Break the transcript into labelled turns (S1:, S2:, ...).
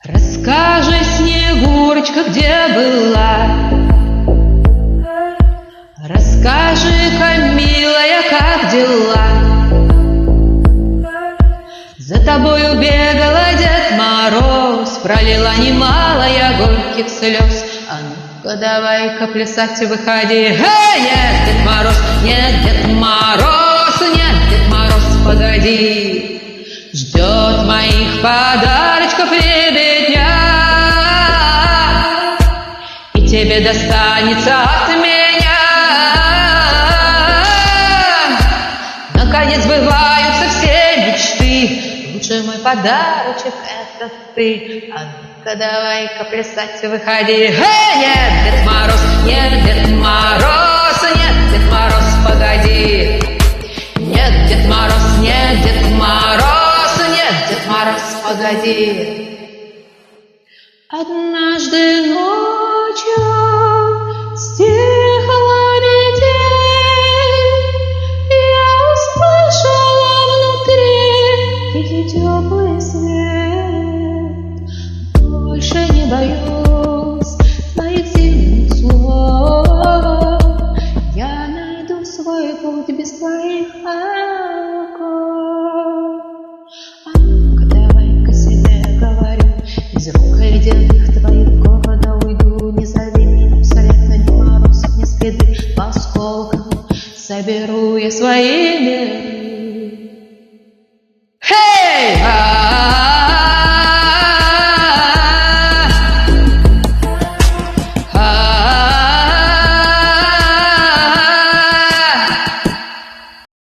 S1: Расскажи, Снегурочка, где была? Расскажи-ка, милая, как дела? За тобою бегала Дед Мороз, пролила немало я горьких слез. А ну-ка давай-ка плясать выходи. Нет, Дед Мороз, нет, Дед Мороз, нет, Дед Мороз, погоди. Ждет моих подарочков лебедня, и тебе достанется от меня. Наконец сбываются все мечты, лучший мой подарочек — это ты. А ну-ка давай-ка плясать выходи. Нет, Дед Мороз, нет, Дед Мороз, нет, Дед Мороз, погоди. Нет, Дед Мороз, нет, Дед Мороз, нет, Дед Мороз, погоди. Однажды ночью стихла метель, я услышала внутри тихий теплый свет. Больше не боюсь твоих зимних слов, я найду свой путь без твоих оков. А ну-ка давай-ка себе говорю, из рук ледяных твоих города уйду. Не зови меня вслед, ни мороз, ни следы по осколкам соберу я своими